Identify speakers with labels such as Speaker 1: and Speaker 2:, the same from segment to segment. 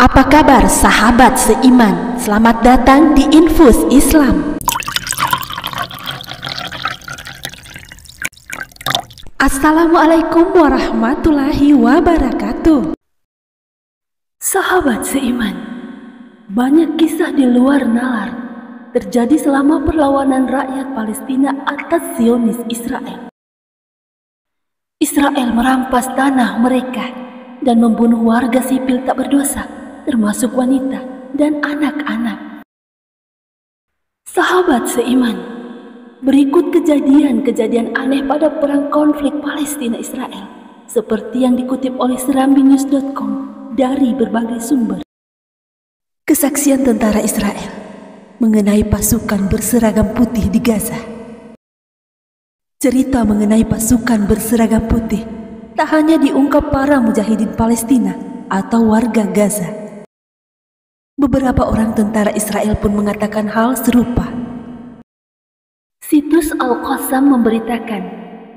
Speaker 1: Apa kabar sahabat seiman? Selamat datang di Infus Islam. Assalamualaikum warahmatullahi wabarakatuh. Sahabat seiman, banyak kisah di luar nalar terjadi selama perlawanan rakyat Palestina atas Zionis Israel. Israel merampas tanah mereka dan membunuh warga sipil tak berdosa, termasuk wanita dan anak-anak. Sahabat seiman, berikut kejadian-kejadian aneh pada perang konflik Palestina-Israel, seperti yang dikutip oleh serambinews.com dari berbagai sumber. Kesaksian tentara Israel mengenai pasukan berseragam putih di Gaza. Cerita mengenai pasukan berseragam putih tak hanya diungkap para mujahidin Palestina atau warga Gaza. Beberapa orang tentara Israel pun mengatakan hal serupa. Situs Al-Qassam memberitakan,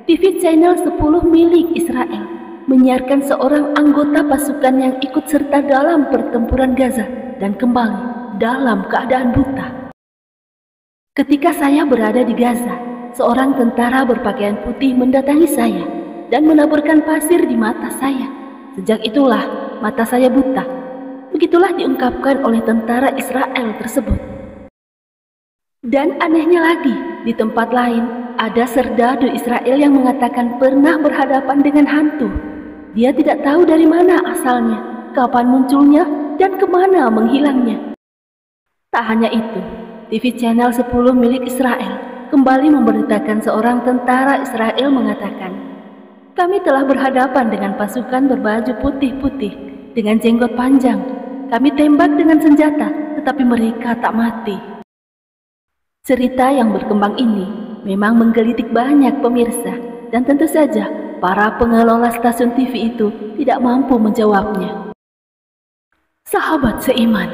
Speaker 1: TV channel 10 milik Israel menyiarkan seorang anggota pasukan yang ikut serta dalam pertempuran Gaza dan kembali dalam keadaan buta. Ketika saya berada di Gaza, seorang tentara berpakaian putih mendatangi saya dan menaburkan pasir di mata saya. Sejak itulah mata saya buta. Begitulah diungkapkan oleh tentara Israel tersebut. Dan anehnya lagi, di tempat lain ada serdadu Israel yang mengatakan pernah berhadapan dengan hantu. Dia tidak tahu dari mana asalnya, kapan munculnya, dan kemana menghilangnya. Tak hanya itu, TV channel 10 milik Israel kembali memberitakan seorang tentara Israel mengatakan, "Kami telah berhadapan dengan pasukan berbaju putih-putih dengan jenggot panjang. Kami tembak dengan senjata, tetapi mereka tak mati." Cerita yang berkembang ini memang menggelitik banyak pemirsa, dan tentu saja para pengelola stasiun TV itu tidak mampu menjawabnya. Sahabat seiman,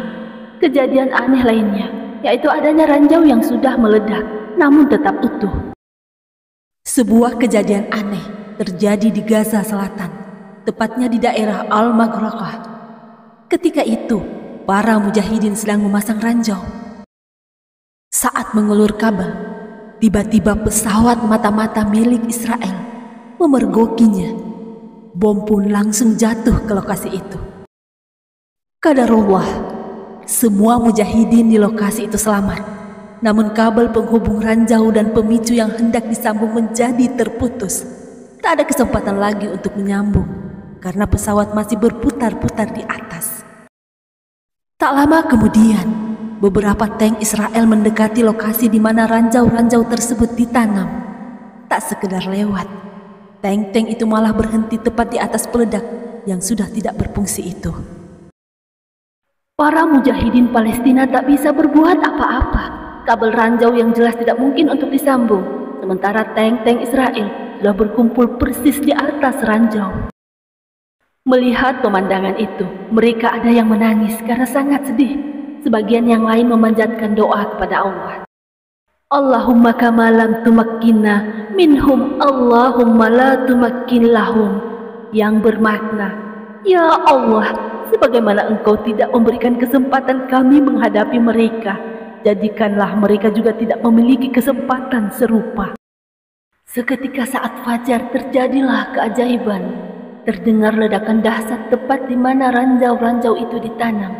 Speaker 1: kejadian aneh lainnya yaitu adanya ranjau yang sudah meledak namun tetap utuh. Sebuah kejadian aneh terjadi di Gaza Selatan, tepatnya di daerah Al-Maghraqah. Ketika itu, para mujahidin sedang memasang ranjau. Saat mengulur kabel, tiba-tiba pesawat mata-mata milik Israel memergokinya. Bom pun langsung jatuh ke lokasi itu. Qadarullah, semua mujahidin di lokasi itu selamat. Namun kabel penghubung ranjau dan pemicu yang hendak disambung menjadi terputus. Tak ada kesempatan lagi untuk menyambung, karena pesawat masih berputar-putar di atas. Tak lama kemudian, beberapa tank Israel mendekati lokasi di mana ranjau-ranjau tersebut ditanam. Tak sekedar lewat, tank-tank itu malah berhenti tepat di atas peledak yang sudah tidak berfungsi itu. Para mujahidin Palestina tak bisa berbuat apa-apa. Kabel ranjau yang jelas tidak mungkin untuk disambung, sementara tank-tank Israel sudah berkumpul persis di atas ranjau. Melihat pemandangan itu, mereka ada yang menangis karena sangat sedih. Sebagian yang lain memanjatkan doa kepada Allah. Allahumma kama lam tumakkinna minhum, Allahumma la tumakkin lahum. Yang bermakna, ya Allah, sebagaimana Engkau tidak memberikan kesempatan kami menghadapi mereka, jadikanlah mereka juga tidak memiliki kesempatan serupa. Seketika saat fajar terjadilah keajaiban. Terdengar ledakan dahsyat tepat di mana ranjau-ranjau itu ditanam.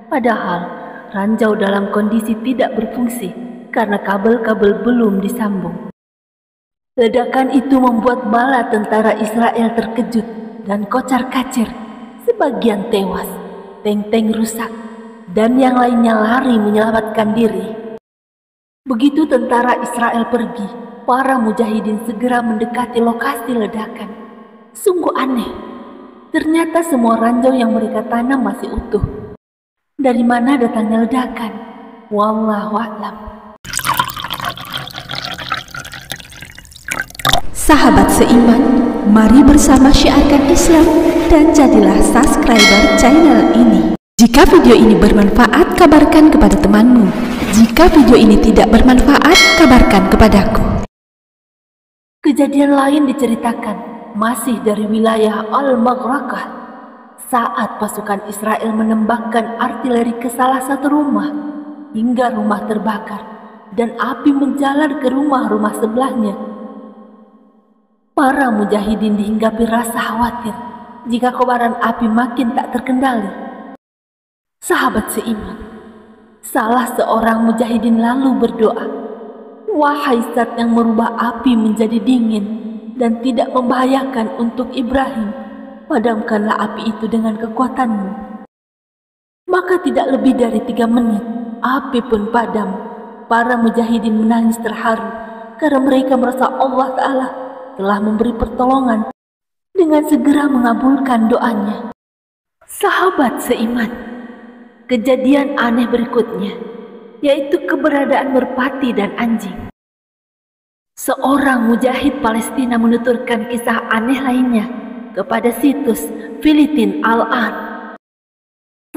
Speaker 1: Padahal ranjau dalam kondisi tidak berfungsi karena kabel-kabel belum disambung. Ledakan itu membuat bala tentara Israel terkejut dan kocar-kacir. Sebagian tewas, tank-tank rusak, dan yang lainnya lari menyelamatkan diri. Begitu tentara Israel pergi, para mujahidin segera mendekati lokasi ledakan. Sungguh aneh, ternyata semua ranjau yang mereka tanam masih utuh. Dari mana datangnya ledakan? Wallahu a'lam. Sahabat seiman, mari bersama syiarkan Islam dan jadilah subscriber channel ini. Jika video ini bermanfaat, kabarkan kepada temanmu. Jika video ini tidak bermanfaat, kabarkan kepadaku. Kejadian lain diceritakan masih dari wilayah Al-Maghraqah. saat pasukan Israel menembakkan artileri ke salah satu rumah hingga rumah terbakar dan api menjalar ke rumah-rumah sebelahnya. Para mujahidin dihinggapi rasa khawatir jika kobaran api makin tak terkendali. Sahabat seiman, salah seorang mujahidin lalu berdoa, "Wahai Zat yang merubah api menjadi dingin dan tidak membahayakan untuk Ibrahim, padamkanlah api itu dengan kekuatan-Mu." Maka tidak lebih dari 3 menit, api pun padam. Para mujahidin menangis terharu karena mereka merasa Allah Ta'ala telah memberi pertolongan dengan segera mengabulkan doanya. Sahabat seiman, kejadian aneh berikutnya yaitu keberadaan merpati dan anjing. Seorang mujahid Palestina menuturkan kisah aneh lainnya kepada situs Filistin Al-An.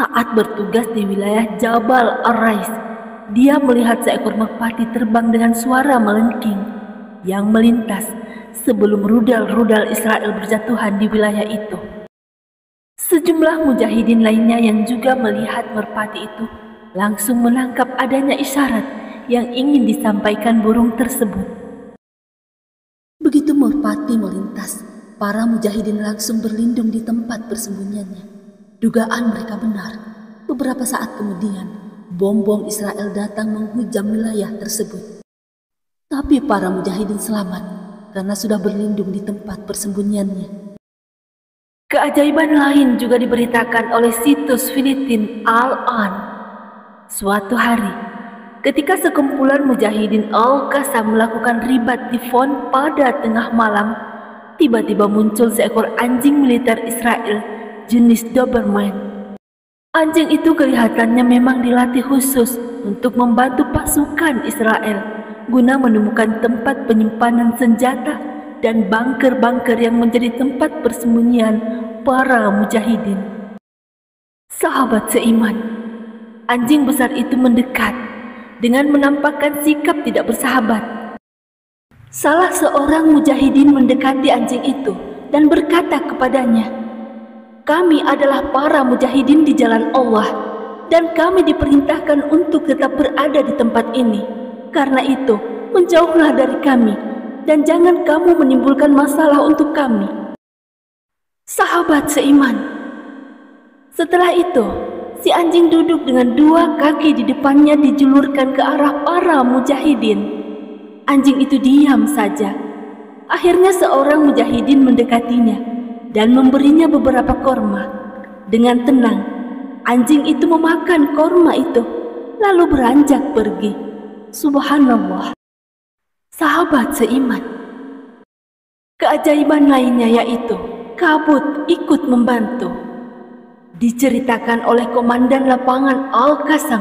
Speaker 1: Saat bertugas di wilayah Jabal Ar-Rais, dia melihat seekor merpati terbang dengan suara melengking yang melintas sebelum rudal-rudal Israel berjatuhan di wilayah itu. Sejumlah mujahidin lainnya yang juga melihat merpati itu langsung menangkap adanya isyarat yang ingin disampaikan burung tersebut. Begitu merpati melintas, para mujahidin langsung berlindung di tempat persembunyiannya. Dugaan mereka benar. Beberapa saat kemudian, bom-bom Israel datang menghujam wilayah tersebut. Tapi para mujahidin selamat karena sudah berlindung di tempat persembunyiannya. Keajaiban lain juga diberitakan oleh situs Filistin Al-An. Suatu hari, ketika sekumpulan mujahidin Al-Qassam melakukan ribat di Fon pada tengah malam, tiba-tiba muncul seekor anjing militer Israel jenis Doberman. Anjing itu kelihatannya memang dilatih khusus untuk membantu pasukan Israel guna menemukan tempat penyimpanan senjata dan bunker-bunker yang menjadi tempat persembunyian para mujahidin. Sahabat seiman, anjing besar itu mendekat dengan menampakkan sikap tidak bersahabat. Salah seorang mujahidin mendekati anjing itu dan berkata kepadanya, "Kami adalah para mujahidin di jalan Allah dan kami diperintahkan untuk tetap berada di tempat ini. Karena itu, menjauhlah dari kami dan jangan kamu menimbulkan masalah untuk kami." Sahabat seiman, setelah itu, si anjing duduk dengan 2 kaki di depannya dijulurkan ke arah para mujahidin. Anjing itu diam saja. Akhirnya seorang mujahidin mendekatinya dan memberinya beberapa korma. Dengan tenang, anjing itu memakan korma itu, lalu beranjak pergi. Subhanallah. Sahabat seiman, keajaiban lainnya yaitu kabut ikut membantu. Diceritakan oleh Komandan Lapangan Al-Qassam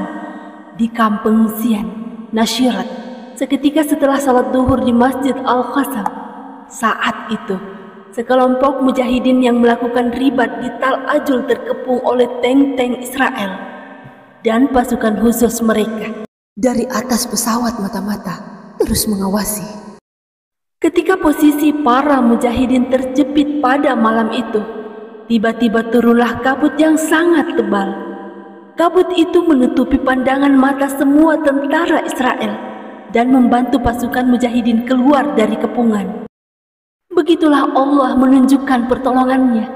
Speaker 1: di kamp pengungsian Nashirat seketika setelah salat duhur di Masjid Al-Qassam. Saat itu, sekelompok mujahidin yang melakukan ribat di Tal Ajul terkepung oleh tank-tank Israel dan pasukan khusus mereka dari atas pesawat mata-mata terus mengawasi. Ketika posisi para mujahidin terjepit pada malam itu, tiba-tiba turunlah kabut yang sangat tebal. Kabut itu menutupi pandangan mata semua tentara Israel dan membantu pasukan mujahidin keluar dari kepungan. Begitulah Allah menunjukkan pertolongannya.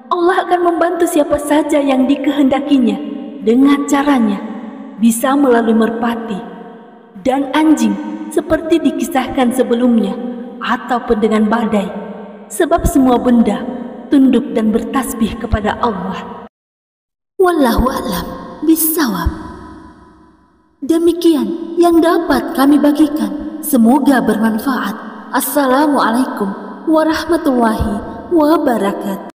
Speaker 1: Allah akan membantu siapa saja yang dikehendakinya dengan caranya, bisa melalui merpati dan anjing seperti dikisahkan sebelumnya, ataupun dengan badai, sebab semua benda tunduk dan bertasbih kepada Allah. Wallahu a'lam bishawab. Demikian yang dapat kami bagikan, semoga bermanfaat. Assalamualaikum warahmatullahi wabarakatuh.